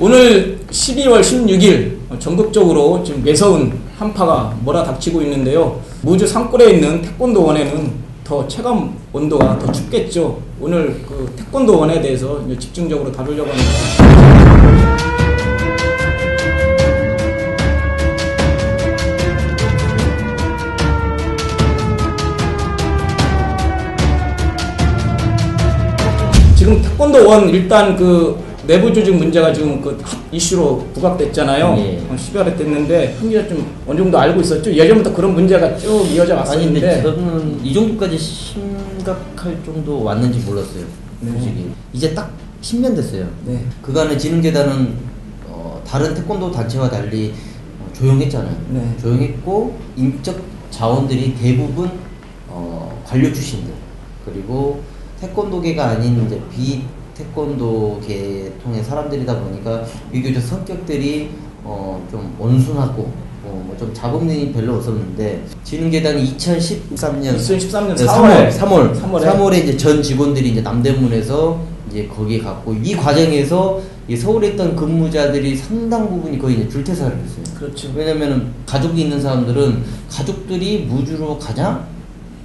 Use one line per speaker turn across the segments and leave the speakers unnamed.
오늘 12월 16일 전국적으로 지금 매서운 한파가 몰아닥치고 있는데요. 무주 산골에 있는 태권도원에는 더 체감 온도가 더 춥겠죠. 오늘 그 태권도원에 대해서 집중적으로 다루려고 합니다. 지금 태권도원 일단 그 내부 조직 문제가 지금 그 핫 이슈로 부각됐잖아요.
예.
10여회 됐는데 흥미가 좀 어느 정도 알고 있었죠. 예전부터 그런 문제가 쭉 이어져 왔었는데.
아니 근데 저는 이 정도까지 심각할 정도 왔는지 몰랐어요. 솔직히.
네.
이제 딱 10년 됐어요.
네.
그간의 지능재단은 다른 태권도 단체와 달리 조용했잖아요.
네.
조용했고 인적 자원들이 대부분 관료 출신들, 그리고 태권도계가 아닌 이제 태권도 계통의 사람들이다 보니까 비교적 성격들이 좀 온순하고 뭐 좀 잡음이 별로 없었는데, 지능재단이 2013년 3월에 이제 전 직원들이 이제 남대문에서 이제 거기에 갔고, 이 과정에서 이 서울에 있던 근무자들이 상당 부분이 거의 이제 줄퇴사를 했어요.
그렇죠.
왜냐면은 가족이 있는 사람들은 가족들이 무주로 가냐?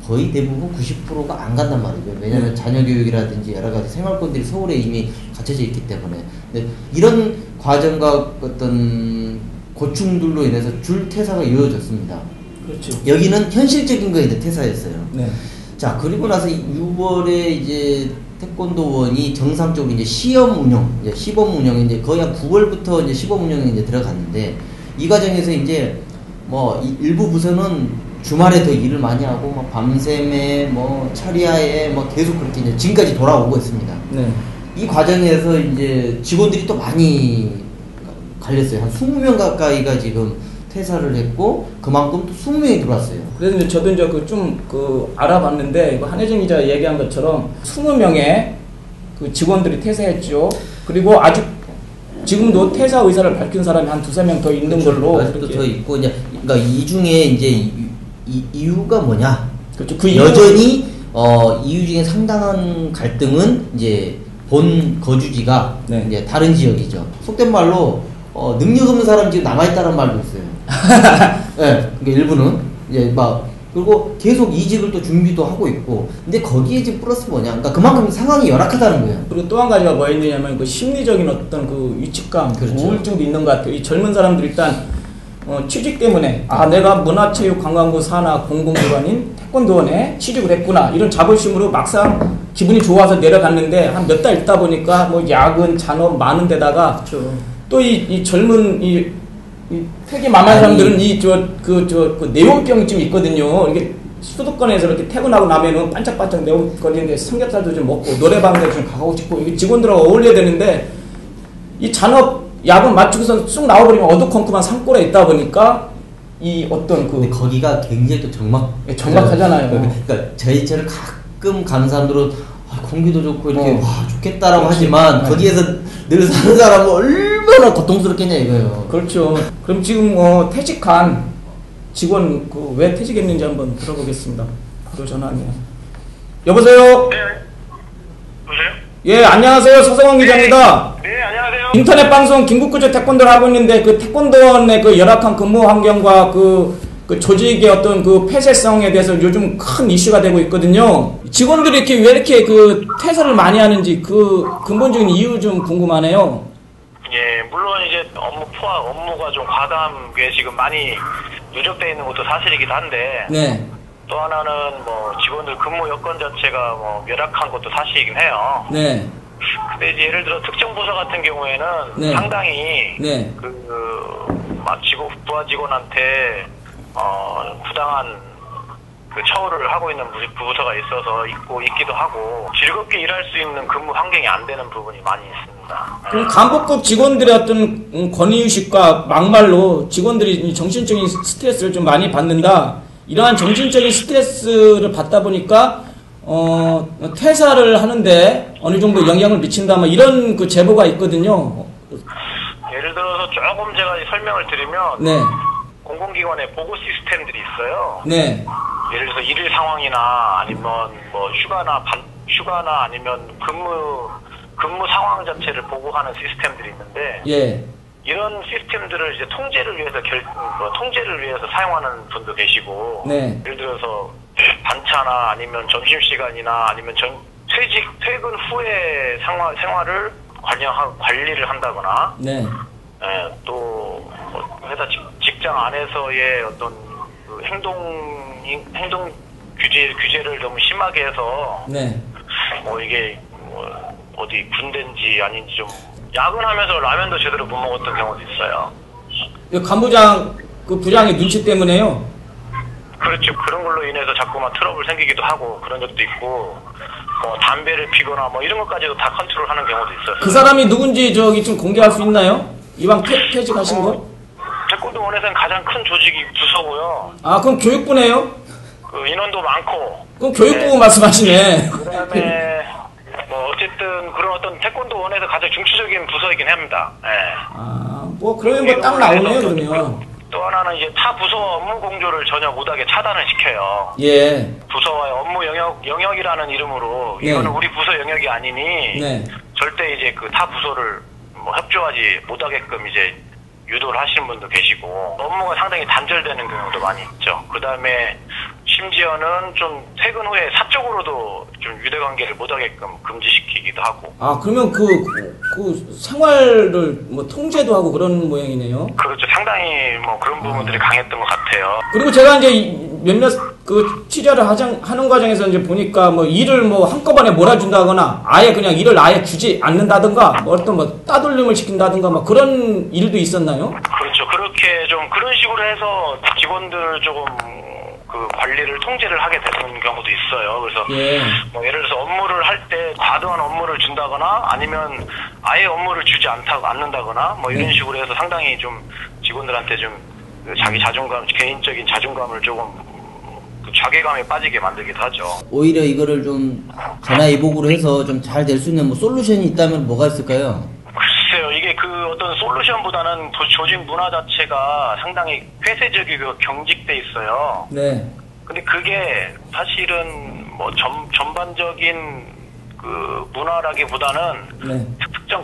거의 대부분 90%가 안 간단 말이죠. 왜냐하면 자녀 교육이라든지 여러 가지 생활권들이 서울에 이미 갖춰져 있기 때문에. 근데 이런 과정과 어떤 고충들로 인해서 줄 퇴사가 이루어졌습니다.
그렇죠.
여기는 현실적인 거에 대해 퇴사였어요.
네.
자, 그리고 나서 6월에 이제 태권도원이 정상적으로 이제 시범 운영, 이제 거의 한 9월부터 이제 시범 운영에 이제 들어갔는데, 이 과정에서 이제 뭐 일부 부서는 주말에 더 일을 많이 하고, 뭐 밤샘에, 뭐 철야에, 뭐 계속 그렇게 이제 지금까지 돌아오고 있습니다.
네.
이 과정에서 이제 직원들이 또 많이 갈렸어요. 한 20명 가까이가 지금 퇴사를 했고, 그만큼 또 20명이 들어왔어요.
그래서 이제 저도 이제 그 알아봤는데, 이거 한혜정 기자 얘기한 것처럼 20명의 그 직원들이 퇴사했죠. 그리고 아직 지금도 퇴사 의사를 밝힌 사람이 한 2-3명 더 있는 걸로.
아직도 더 있고, 이제 그러니까 이 중에 이제 이유가 뭐냐?
그렇죠. 그
여전히 이유 중에 상당한 갈등은 이제 본 거주지가
네.
이제 다른 지역이죠. 속된 말로 능력 없는 사람 지금 남아있다는 말도 있어요. 네, 그러니까 일부는 이제 막, 그리고 계속 이직을 또 준비도 하고 있고. 근데 거기에 지금 플러스 뭐냐? 그러니까 그만큼 상황이 열악하다는 거예요.
그리고 또 한 가지가 뭐 있느냐면 그 심리적인 어떤 그 위축감,
그렇죠.
우울증도 있는 것 같아요. 이 젊은 사람들 일단 취직 때문에 내가 문화체육관광부 산하 공공기관인 태권도원에 취직을 했구나, 이런 자부심으로 막상 기분이 좋아서 내려갔는데 한 몇 달 있다 보니까 뭐 야근, 잔업 많은 데다가
그렇죠.
또 이 젊은 이 퇴기 만한 사람들은 그 내원병이 좀 있거든요. 이게 수도권에서 이렇게 퇴근하고 나면은 반짝반짝 내원거리는데 삼겹살도 좀 먹고 노래방도 좀 가고 싶고, 이게 직원들하고 어울려야 되는데 이 잔업 야근 맞추고서 쑥 나와버리면 어두컴컴한 산골에 있다 보니까 이 어떤
근데 거기가 굉장히 또
정막하잖아요.
그러니까 저희처럼 가끔 가는 사람들은 공기도 좋고 이렇게 와 좋겠다라고
그렇지.
하지만
네.
거기에서 늘 사는 사람은 얼마나 고통스럽겠냐 이거예요.
그렇죠. 그럼 지금 퇴직한 직원 왜 퇴직했는지 한번 들어보겠습니다. 바로 전화하네요. 여보세요?
네. 여보세요?
예, 안녕하세요. 서성원 기자입니다.
네, 안녕하세요.
인터넷 방송 김국구조 태권도를 하고 있는데, 그 태권도원의 그 열악한 근무 환경과 그 조직의 어떤 그 폐쇄성에 대해서 요즘 큰 이슈가 되고 있거든요. 직원들이 이렇게 왜 이렇게 그 퇴사를 많이 하는지 그 근본적인 이유 좀 궁금하네요.
예, 물론 이제 업무가 좀 과다한 게 지금 많이 누적되어 있는 것도 사실이기도 한데,
네.
또 하나는 뭐 직원들 근무 여건 자체가 뭐 열악한 것도 사실이긴 해요.
네.
근데 이제 예를 들어 특정 부서 같은 경우에는
네.
상당히
네.
부하 직원한테 부당한 그 처우를 하고 있는 부서가 있기도 하고, 즐겁게 일할 수 있는 근무 환경이 안 되는 부분이 많이 있습니다.
그럼 간부급 직원들의 어떤 권위의식과 막말로 직원들이 정신적인 스트레스를 좀 많이 받는다, 이러한 정신적인 스트레스를 받다 보니까 퇴사를 하는데 어느 정도 영향을 미친다, 뭐 이런 그 제보가 있거든요.
예를 들어서 조금 제가 설명을 드리면,
네.
공공기관에 보고 시스템들이 있어요.
네.
예를 들어서 일일 상황이나 아니면 뭐 휴가나 아니면 근무 근무 상황 자체를 보고하는 시스템들이 있는데
예.
이런 시스템들을 이제 통제를 위해서 사용하는 분도 계시고
네.
예를 들어서 반차나 아니면 점심시간이나 아니면 퇴근 후에 생활을 관리를 한다거나
네.
또 회사 직장 안에서의 어떤 그 행동 규제를 너무 심하게 해서
네.
이게 어디 군대인지 아닌지 좀 야근하면서 라면도 제대로 못 먹었던 경우도 있어요.
간부장 그 부장의 눈치 때문에요.
그렇죠. 그런 걸로 인해서 자꾸만 트러블 생기기도 하고 그런 적도 있고 담배를 피거나 이런 것까지도 다 컨트롤하는 경우도 있어요.
그 사람이 누군지 좀 공개할 수 있나요? 이방 퇴직하신 거?
태권도원에서는 가장 큰 조직이 부서고요.
아, 그럼 교육부네요?
그 인원도 많고.
그럼 교육부 말씀하시네.
그다음에 어쨌든 그런 어떤 태권도원에서 가장 중추적인 부서이긴 합니다. 예.
아, 그러면 딱 나오네요, 그러면.
또 하나는 이제 타 부서와 업무 공조를 전혀 못하게 차단을 시켜요.
예.
부서와의 업무 영역이라는 이름으로
네.
이거는 우리 부서 영역이 아니니
네.
절대 이제 그 타 부서를 협조하지 못하게끔 이제 유도를 하시는 분도 계시고 업무가 상당히 단절되는 경우도 많이 있죠. 그 다음에 심지어는 좀 퇴근 후에 사적으로도 좀 유대관계를 못하게끔 금지시키기도 하고.
아, 그러면 그 생활을 통제도 하고 그런 모양이네요.
그렇죠. 상당히 그런 부분들이 강했던 것 같아요.
그리고 제가 이제 몇몇 그 취재를 하는 과정에서 이제 보니까 일을 한꺼번에 몰아준다거나 아예 그냥 일을 아예 주지 않는다든가 어떤 따돌림을 시킨다든가 그런 일도 있었나요?
그렇죠. 그렇게 좀 그런 식으로 해서 직원들 조금 그 관리를 통제를 하게 되는 경우도 있어요. 그래서
예.
예를 들어서 업무를 할 때 과도한 업무를 준다거나 아니면 아예 업무를 주지 않는다거나 이런 식으로 해서 상당히 좀 직원들한테 좀 자기 자존감, 개인적인 자존감을 조금 자괴감에 빠지게 만들기도 하죠.
오히려 이거를 좀 전화위복으로 해서 좀 잘 될 수 있는 솔루션이 있다면 뭐가 있을까요?
글쎄요, 이게 그 어떤 솔루션보다는 조직 문화 자체가 상당히 폐쇄적이고 경직돼 있어요.
네.
근데 그게 사실은 전반적인 그 문화라기보다는
네.
특정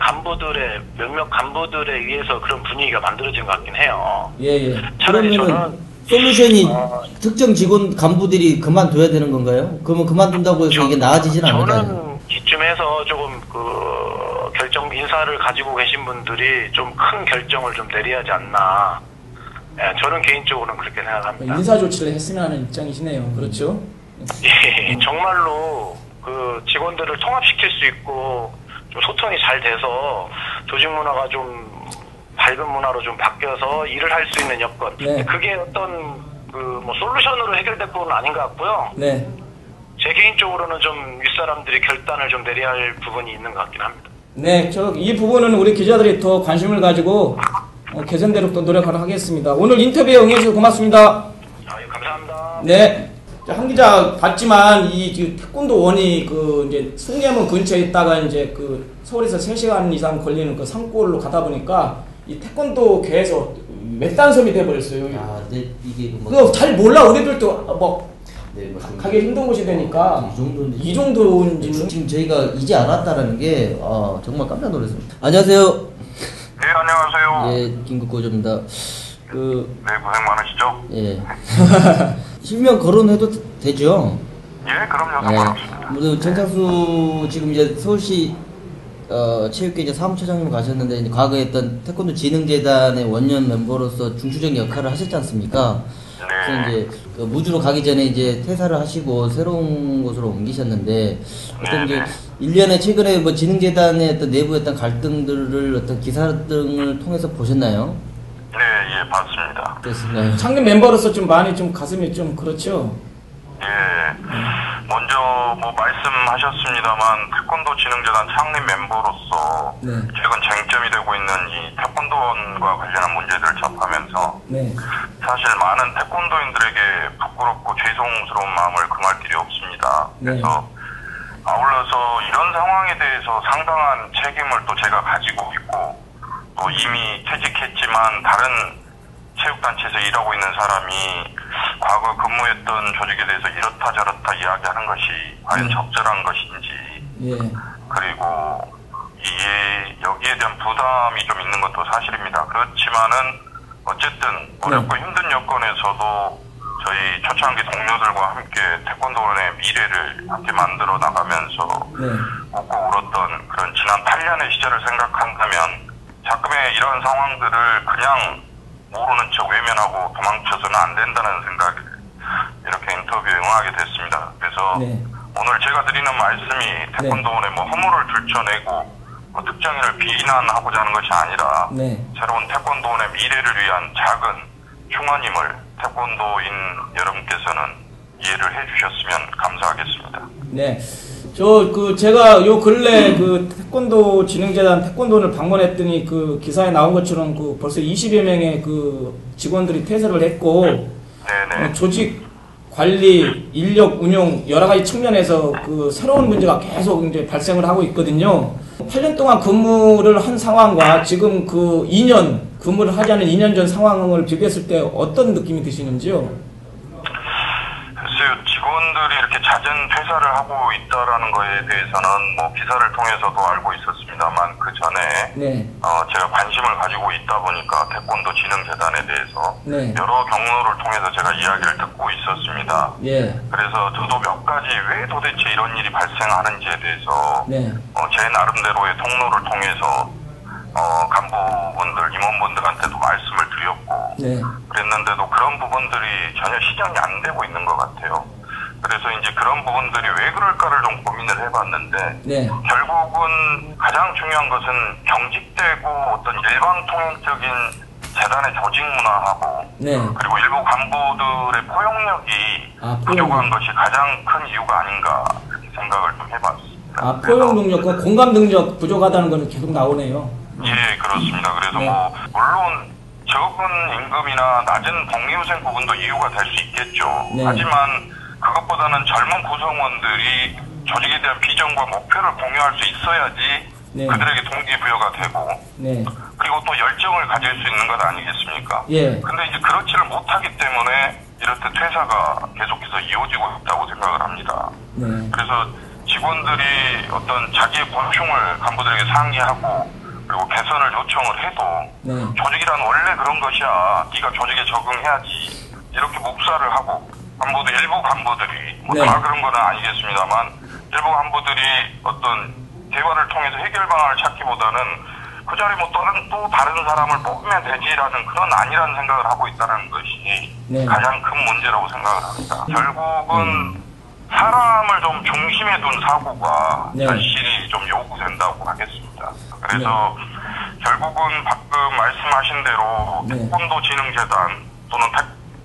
몇몇 간부들에 의해서 그런 분위기가 만들어진 것 같긴 해요.
예.
차라리
그러면은 솔루션이 특정 직원 간부들이 그만둬야 되는 건가요? 그러면 그만둔다고 해서 이게 나아지진 않을까요?
저는 이쯤에서 조금 인사를 가지고 계신 분들이 좀 큰 결정을 좀 내려야 하지 않나. 예, 저는 개인적으로는 그렇게 생각합니다.
인사 조치를 했으면 하는 입장이시네요. 그렇죠?
예, 정말로 그 직원들을 통합시킬 수 있고 좀 소통이 잘 돼서 조직 문화가 좀 밝은 문화로 좀 바뀌어서 일을 할 수 있는 여건.
네.
그게 어떤 솔루션으로 해결될 부분은 아닌 것 같고요.
네.
제 개인적으로는 좀 윗사람들이 결단을 좀 내려야 할 부분이 있는 것 같긴 합니다.
네, 이 부분은 우리 기자들이 더 관심을 가지고 개선대로 또 노력하도록 하겠습니다. 오늘 인터뷰에 응해주셔서 고맙습니다.
예, 감사합니다.
네. 한 기자 봤지만 이 태권도원이 이제 숭례문 근처에 있다가 이제 서울에서 3시간 이상 걸리는 그 산골로 가다 보니까 이 태권도계에서 외딴섬이 돼버렸어요.
아, 네, 이게
그거 잘 몰라. 우리들도
네, 맞습니다.
가기 힘든 곳이 되니까
이
정도인지는
지금 저희가 이제 알았다라는 게 정말 깜짝 놀랐습니다. 안녕하세요.
네, 안녕하세요.
예, 김국고조입니다.
네, 고생 많으시죠?
예. 실명 거론해도 되죠?
예, 그럼요. 상관없습니다.
전창수 지금 이제 서울시 체육계 이제 사무처장님 가셨는데 이제 과거에 했던 태권도 진흥재단의 원년 멤버로서 중추적인 역할을 하셨지 않습니까? 그래서 이제 무주로 가기 전에 이제 퇴사를 하시고 새로운 곳으로 옮기셨는데 어떤 이제 일련의 최근에 진흥재단의 어떤 내부의 어떤 갈등들을 어떤 기사 등을 통해서 보셨나요?
네, 예, 봤습니다.
그렇습니다.
창립 멤버로서 좀 많이 좀 가슴이 좀 그렇죠.
예, 먼저 말씀하셨습니다만 태권도 진흥재단 창립 멤버로서
네.
최근 쟁점이 되고 있는 이 태권도원과 관련한 문제들을 접하면서
네.
사실 많은 태권도인들에게 부끄럽고 죄송스러운 마음을 금할 길이 없습니다.
네.
그래서 아울러서 이런 상황에 대해서 상당한 책임을 또 제가 가지고 있고 또 이미 퇴직했지만 다른 체육단체에서 일하고 있는 사람이 과거 근무했던 조직에 대해서 이렇다 저렇다 이야기하는 것이 과연 적절한 것인지
예.
그리고
여기에 대한 부담이 좀 있는 것도 사실입니다. 그렇지만은 어쨌든 어렵고 힘든 여건에서도 저희 초창기 동료들과 함께 태권도원의 미래를 함께 만들어 나가면서 웃고 울었던 그런 지난 8년의 시절을 생각한다면 자금의 이러한 상황들을 그냥 모르는 척 외면하고 도망쳐서는 안 된다는 생각에 이렇게 인터뷰에 응하게 됐습니다. 그래서 오늘 제가 드리는 말씀이 태권도원의 뭐 허물을 들춰내고 특정인을 비난하고자 하는 것이 아니라 새로운 태권도원의 미래를 위한 작은 충원임을 태권도인 여러분께서는 이해를 해주셨으면 감사하겠습니다.
네. 제가 요 근래 그 태권도 진흥재단 태권도원을 방문했더니 그 기사에 나온 것처럼 그 벌써 20여 명의 그 직원들이 퇴사를 했고, 조직 관리, 인력 운용 여러 가지 측면에서 그 새로운 문제가 계속 이제 발생을 하고 있거든요. 8년 동안 근무를 한 상황과 지금 그 2년 근무를 하지 않은 2년 전 상황을 비교했을 때 어떤 느낌이 드시는지요?
글쎄요, 직원들이 이렇게 잦은 퇴사를 하고 있다라는 거에 대해서는 뭐 기사를 통해서도 알고 있었습니다만 그 전에 제가 관심을 가지고 있다 보니까 태권도 진흥재단에 대해서 여러 경로를 통해서 제가 이야기를 듣고 있었습니다. 그래서 저도 몇 가지 왜 도대체 이런 일이 발생하는지에 대해서 제 나름대로의 통로를 통해서 간부분들, 임원분들한테도 말씀을 드렸고 그랬는데도 그런 부분들이 전혀 시정이 안 되고 있는 것 같아요. 그래서 이제 그런 부분들이 왜 그럴까를 좀 고민을 해봤는데 결국은 가장 중요한 것은 경직되고 어떤 일방통행적인 재단의 조직 문화하고 그리고 일부 간부들의 포용력이 부족한 것이 가장 큰 이유가 아닌가 그렇게 생각을 좀 해봤습니다.
포용 능력과 공감 능력 부족하다는 건 계속 나오네요.
예, 그렇습니다. 그래서 뭐 물론 적은 임금이나 낮은 복리후생 부분도 이유가 될 수 있겠죠. 하지만 그것보다는 젊은 구성원들이 조직에 대한 비전과 목표를 공유할 수 있어야지 그들에게 동기부여가 되고 그리고 또 열정을 가질 수 있는 것 아니겠습니까? 근데 이제 그렇지를 못하기 때문에 이렇듯 퇴사가 계속해서 이어지고 있다고 생각을 합니다. 그래서 직원들이 어떤 자기의 고충을 간부들에게 상의하고 그리고 개선을 요청을 해도 조직이란 원래 그런 것이야. 네가 조직에 적응해야지. 이렇게 묵살을 하고 일부 간부들이 다 그런 건 아니겠습니다만 일부 간부들이 어떤 대화를 통해서 해결 방안을 찾기보다는 그 자리에 뭐 또 다른 사람을 뽑으면 되지라는 그런 아니라는 생각을 하고 있다는 것이 가장 큰 문제라고 생각을 합니다. 결국은 사람을 좀 중심에 둔 사고가 절실히 좀 요구된다고 하겠습니다. 그래서 결국은 방금 말씀하신 대로 태권도 진흥재단 또는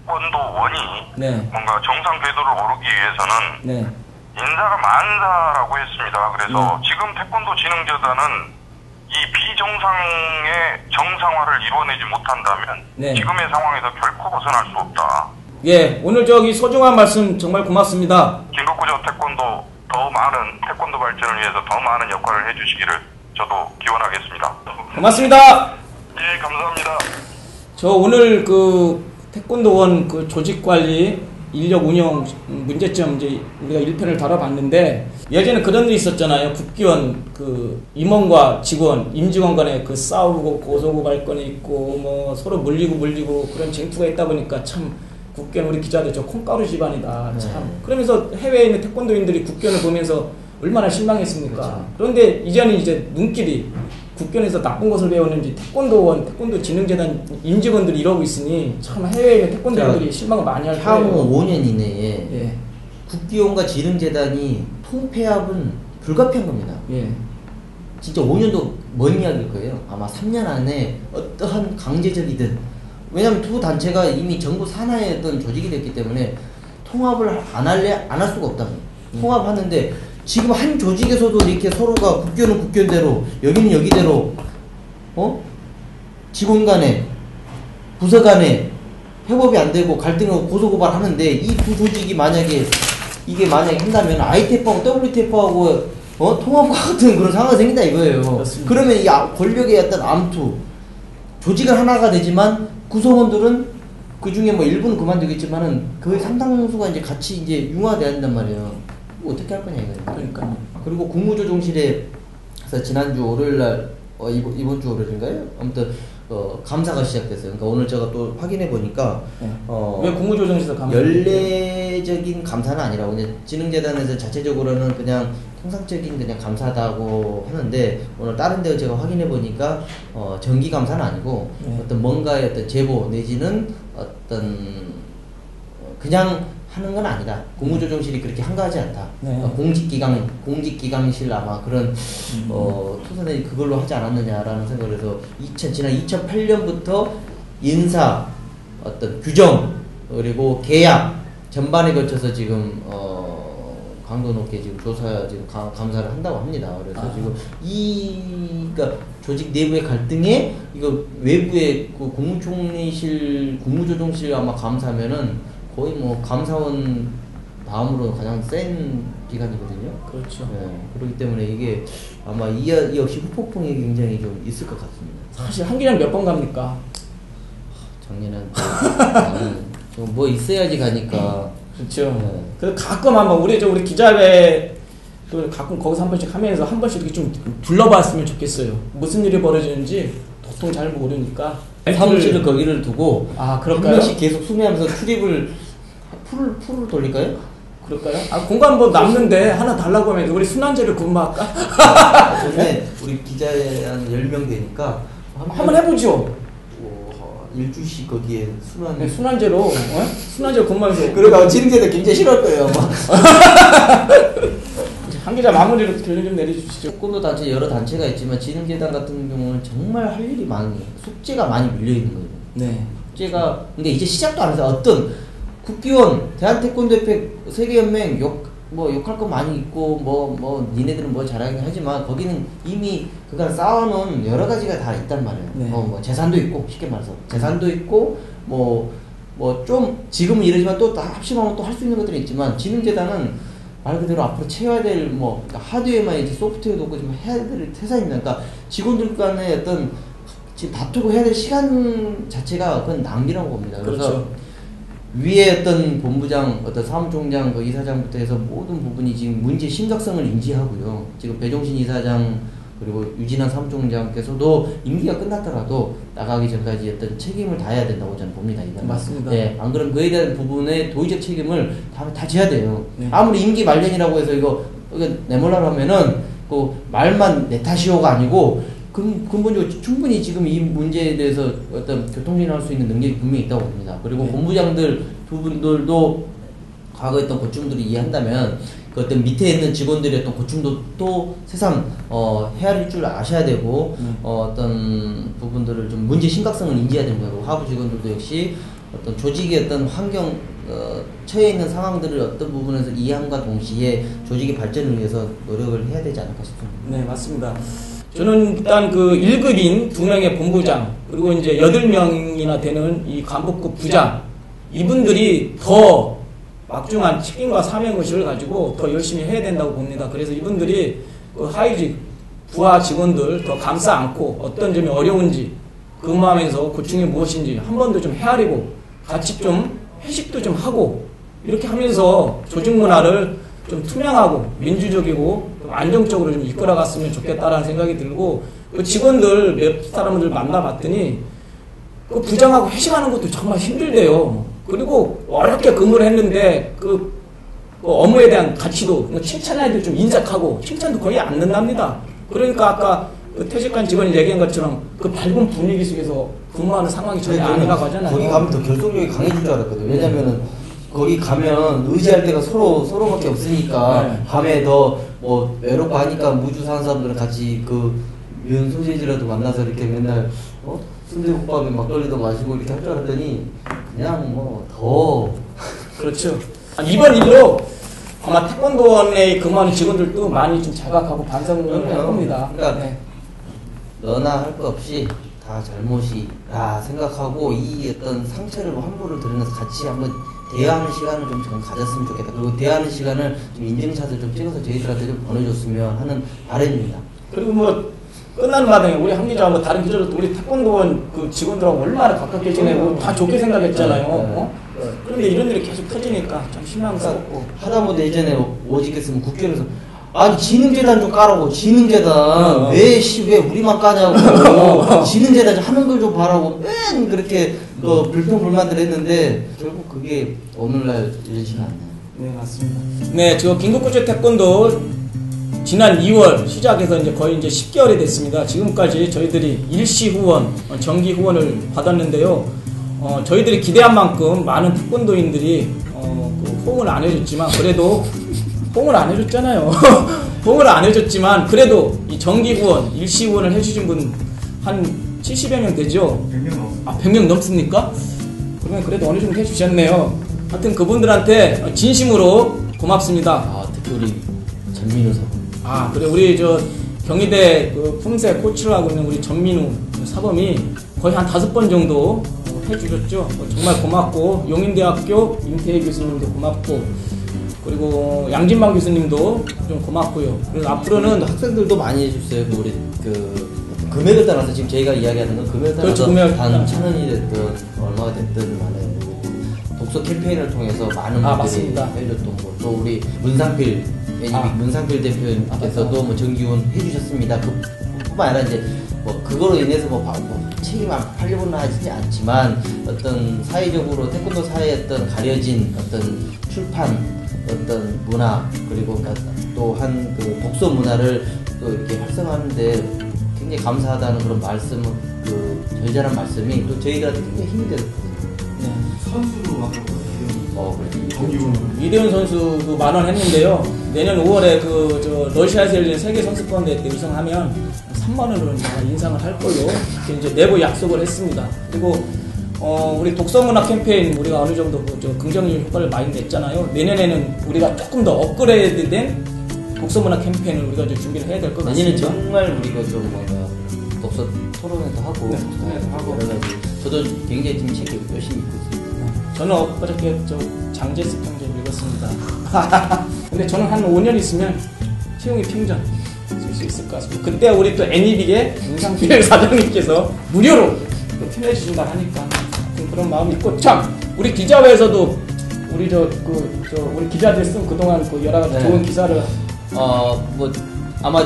태권도원이 뭔가 정상 궤도를 오르기 위해서는 인사가 많다라고 했습니다. 그래서 지금 태권도 진흥재단은 이 비정상의 정상화를 이루어내지 못한다면 지금의 상황에서 결코 벗어날 수 없다.
오늘 소중한 말씀 정말 고맙습니다.
김국구조 태권도 더 많은 태권도 발전을 위해서 더 많은 역할을 해주시기를 저도 기원하겠습니다.
고맙습니다.
예, 감사합니다.
저 오늘 그 태권도원 그 조직 관리, 인력 운영 문제점 이제 우리가 1편을 다뤄봤는데 예전에 그런 일이 있었잖아요. 국기원 그 임원과 직원, 임직원 간에 그 싸우고 고소고발 건이 있고 뭐 서로 물리고 그런 쟁투가 있다 보니까 참 국견 우리 기자들 저 콩가루 집안이다. 참. 그러면서 해외에 있는 태권도인들이 국견을 보면서 얼마나 실망했습니까? 그런데 이제는 이제 눈길이 국견에서 나쁜 것을 배웠는지 태권도원, 태권도 진흥재단 임직원들이 이러고 있으니 참 해외에 있는 태권도인들이 실망을 많이 할 거예요.
향후 5년 이내에 국기원과 진흥재단이 통폐합은 불가피한 겁니다. 진짜 5년도 먼 이야기일 거예요. 아마 3년 안에 어떠한 강제적이든 왜냐하면 두 단체가 이미 정부 산하의 어떤 조직이 됐기 때문에 통합을 안 할 수가 없다. 통합하는데 지금 한 조직에서도 이렇게 서로가 국교는 국교대로 여기는 여기대로 직원 간에 부서 간에 협업이 안 되고 갈등하고 고소고발 하는데 이 두 조직이 만약에 한다면 ITF하고 WTF하고 통합과 같은 그런 상황이 생긴다 이거예요.
그렇습니다.
그러면 이 권력의 어떤 암투 조직은 하나가 되지만 구성원들은 그 중에 뭐 일부는 그만두겠지만은 거의 상당수가 이제 같이 이제 융화돼야 한단 말이에요. 어떻게 할 거냐 이거예요.
그러니까요.
그리고 국무조정실에 그래서 지난주 월요일날 이번 주 월요일인가요? 아무튼 감사가 시작됐어요. 그러니까 오늘 제가 또 확인해 보니까
왜 국무조정실에서 감사?
연례적인 감사는 아니라고 이제 진흥재단에서 자체적으로는 그냥 통상적인 그냥 감사다고 하는데 오늘 다른 데 제가 확인해 보니까 정기 감사는 아니고 어떤 뭔가의 어떤 제보 내지는 어떤 그냥 하는 건 아니다. 국무조정실이 그렇게 한가하지 않다. 공직기강실 아마 그런 투선에 그걸로 하지 않았느냐라는 생각을 해서 지난 2008년부터 인사, 어떤 규정 그리고 계약 전반에 걸쳐서 지금 강도 높게 지금 지금 감사를 한다고 합니다. 그래서 지금 그러니까 조직 내부의 갈등에 이거 외부의 그 국무조정실 아마 감사면은 거의 뭐 감사원 다음으로 가장 센 기관이거든요.
그렇죠.
네, 그렇기 때문에 이게 아마 이 역시 후폭풍이 굉장히 좀 있을 것 같습니다.
사실 한 기간 몇 번 갑니까?
작년엔 뭐 있어야지 가니까.
그렇죠.
네.
그래서 가끔 한번 우리 기자회 또 가끔 거기서 한 번씩 하면서 한 번씩 이렇게 좀 둘러봤으면 좋겠어요. 무슨 일이 벌어지는지 도통 잘 모르니까.
사무실을 거기를 두고
그럴까요?
한 명씩 계속 수매하면서 출입을 풀을 돌릴까요?
그럴까요? 공간 뭐 남는데 하나 달라고 하면 우리 순환제를 근무할까?
전에 우리 기자에 한 10명 되니까
한번 해보죠.
일주일씩 거기에
순환제로 순환제로 근무하면서
그러니까 진흥재단 굉장히 싫어할 거예요.
한 기자 마무리로 결론 좀 내려주시죠.
태권도 단체 여러 단체가 있지만 진흥재단 같은 경우는 정말 할 일이 숙제가 많이 밀려 있는 거예요.
네.
숙제가 근데 이제 시작도 안 해서 어떤 국기원, 대한태권도협회, 세계연맹 욕할 거 많이 있고 니네들은 뭐 잘하긴 하지만 거기는 이미 그간 쌓아놓은 여러 가지가 다 있단 말이에요.
네.
뭐 재산도 있고 쉽게 말해서 재산도 있고 좀 지금은 이러지만 또 다 합심하면 또 할 수 있는 것들이 있지만 진흥재단은 말 그대로 앞으로 채워야 될 그러니까 하드웨어만 이제 소프트웨어도 없고 좀 해야 될 회사입니다. 그러니까 직원들 간의 어떤 지금 다투고 해야 될 시간 자체가 그건 낭비라고 봅니다. 그래서
그렇죠.
위에 어떤 본부장, 어떤 사무총장, 이사장부터 해서 모든 부분이 지금 문제 심각성을 인지하고요. 지금 배종신 이사장 그리고 유진환 사무총장께서도 임기가 끝났더라도 나가기 전까지 어떤 책임을 다해야 된다고 저는 봅니다. 이거는.
맞습니다.
네, 안 그러면 그에 대한 부분의 도의적 책임을 다 져야 돼요.
네.
아무리 임기 말년이라고 해서 이거 내몰라고 하면은 그 말만 내 탓이오가 아니고 근본적으로 충분히 지금 이 문제에 대해서 어떤 교통진할 수 있는 능력이 분명히 있다고 봅니다. 그리고
네.
본부장들 두 분들도 과거에 어떤 고충들을 이해한다면 그 어떤 밑에 있는 직원들의 어떤 고충도 또 새삼 헤아릴 줄 아셔야 되고 어떤 부분들을 좀 문제 심각성을 인지해야 됩니다. 그리고 하부 직원들도 역시 어떤 조직의 어떤 환경 처해 있는 상황들을 어떤 부분에서 이해함과 동시에 조직의 발전을 위해서 노력을 해야 되지 않을까 싶습니다.
네, 맞습니다. 저는 일단 그 1급인 2명의 본부장 그리고 이제 8명이나 되는 이 간부급 부장 이분들이 더 막중한 책임과 사명의식을 가지고 더 열심히 해야 된다고 봅니다. 그래서 이분들이 그 하위직 부하 직원들 더 감싸 안고 어떤 점이 어려운지 근무하면서 고충이 무엇인지 한 번 더 좀 헤아리고 같이 좀 회식도 좀 하고 이렇게 하면서 조직 문화를 좀 투명하고 민주적이고 좀 안정적으로 좀 이끌어갔으면 좋겠다라는 생각이 들고 그 직원들 몇 사람들 만나봤더니 그 부장하고 회식하는 것도 정말 힘들대요. 그리고 어렵게 근무를 했는데 그 업무에 대한 가치도 칭찬해야 될 좀 인색하고 칭찬도 거의 안 는답니다. 그러니까 아까 그 퇴직한 직원이 얘기한 것처럼 그 밝은 분위기 속에서 근무하는 상황이 전혀 아니라고 하잖아요.
거기 가면 더 결속력이 강해질 줄 알았거든요. 왜냐면은 거기 가면 의지할 데가 서로밖에 없으니까
네.
밤에 더 외롭고 하니까 무주 사는 사람들은 같이 그 면 소시지라도 만나서 이렇게 맨날 순대국밥에 막걸리도 마시고 이렇게 할 줄 알았더니 그냥 더
그렇죠. 이번 일로 아마 태권도원에 근무하는 직원들도 많이 좀 자각하고 반성을 할 겁니다.
그러니까
네.
너나 할 거 없이 다 잘못이라 생각하고 이 어떤 상처를 함부로 들으면서 같이 한번 대화하는 시간을 좀 가졌으면 좋겠다. 그리고 대화하는 시간을 좀 인증샷을 좀 찍어서 저희들한테 좀 보내줬으면 하는 바람입니다.
그리고 끝나는 마당에 우리 한 기자하고 다른 기자들도 우리 태권도원 그 직원들하고 얼마나 가깝게 지내고 다 좋게 생각했잖아요. 그런데 이런 일이 계속 터지니까 좀 실망스럽고.
하다못해 예전에 오직했으면 국회에서 아니 지능재단 좀 까라고. 지능재단 왜 우리만 까냐고. 지능재단 좀 하는 걸 좀 봐라고 맨 그렇게 불평불만들 했는데 결국 그게 오늘날 이러지가 않네요.
네, 맞습니다. 네, 저 긴급구조 태권도 지난 2월 시작해서 이제 거의 이제 10개월이 됐습니다. 지금까지 저희들이 일시 후원, 정기 후원을 받았는데요. 저희들이 기대한 만큼 많은 태권도인들이 그 호응을 안 해줬지만 그래도 호응을 안 해줬잖아요. 호응을 안 해줬지만 그래도 이 정기 후원, 일시 후원을 해주신 분 한 70여 명 되죠?
100명 넘습니다.
아, 100명 넘습니까? 그러면 그래도 어느 정도 해주셨네요. 하여튼 그분들한테 진심으로 고맙습니다.
아, 특히 우리 전민우 사범.
아, 그래 우리 저 경희대 그 품새 코치를 하고 있는 우리 전민우 사범이 거의 한 5번 정도 해주셨죠. 정말 고맙고 용인대학교 임태희 교수님도 고맙고 그리고 양진방 교수님도 좀 고맙고요. 그래서 앞으로는
학생들도 많이 해줬어요. 우리 그 금액을 따라서 지금 저희가 이야기하는 건 금액을 따라서
그렇죠, 금액.
단 1,000원이 됐든 얼마가 됐든 간에 독서 캠페인을 통해서 많은 분들이
맞습니다.
해줬던 거. 또 우리 문상필 문상필 대표님께서도 뭐 정기훈 해주셨습니다. 그뿐만 아니라 이제 뭐 그거로 인해서 뭐 책임 팔려고는 하지 않지만 어떤 사회적으로 태권도 사회의 어떤 가려진 어떤 출판 어떤 문화 그리고 또 한 그 독서 문화를 또 이렇게 활성화하는데 굉장히 감사하다는 그런 말씀은 그 절절한 말씀이 또 저희들한테 굉장히 힘이 되거든요.
네.
선수도 하더라고요.
그렇죠. 이대훈 선수도 만원 했는데요. 내년 5월에 그 저 러시아에서 열리는 세계 선수권 대회 때 우승하면 3만 원으로 인상을 할 걸로 이제 내부 약속을 했습니다. 그리고 우리 독서문화 캠페인 우리가 어느 정도 저 긍정적 효과를 많이 냈잖아요. 내년에는 우리가 조금 더 업그레이드된 독서문화 캠페인을 우리가 이제 준비를 해야 될 것 같습니다.
내년에 정말 우리가 좀 뭔가 독서 토론회도 하고,
네, 토론회도 하고.
여러 가지 저도 굉장히 지금 책 열심히 읽고 있습니다.
저는 엊그저께 저 장제스 평전 읽었습니다. 근데 저는 한 5년 있으면 최용희 평전 쓸 수 있을 것 같습니다. 그때 우리 또 애니빅의 문상필 사장님께서 무료로 또 필요해 주신다 하니까 그런 마음이 있고 참 우리 기자회에서도 우리 우리 기자들 쓴 그동안 그 여러 가지 좋은 기사를
뭐 아마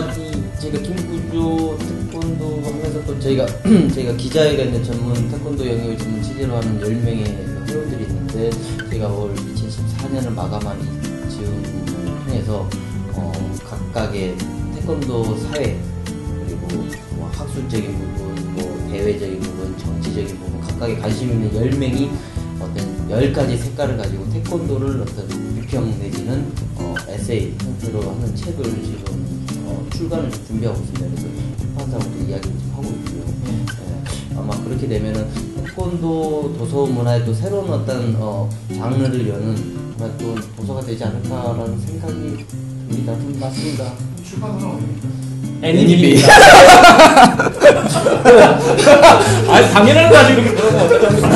제가 김구조 태권도 하면서 또 저희가 기자회견 전문 태권도 영역을 전문 취재로 하는 10명의 회원들이 있는데 제가 올 2014년을 마감한 지금을 통해서 각각의 태권도 사회 그리고 뭐 학술적인 부분, 뭐 대외적인 부분, 정치적인 부분 각각의 관심 있는 10명이 어떤 10가지 색깔을 가지고 태권도를 어떤 비평 내지는 에세이 형태로 하는 책을 지금 출간을 준비하고 있습니다. 그래서 출판사하고도 이야기를 좀 하고 있고요. 네. 아마 그렇게 되면은 태권도 도서 문화의 또 새로운 어떤 장르를 여는 그런 또 도서가 되지 않을까라는 생각이 듭니다.
맞습니다.
출판사는 어디입니까?
애니빅입니다. 아니 당연한 거 가지고 이렇게 물어보면 어떡합니까?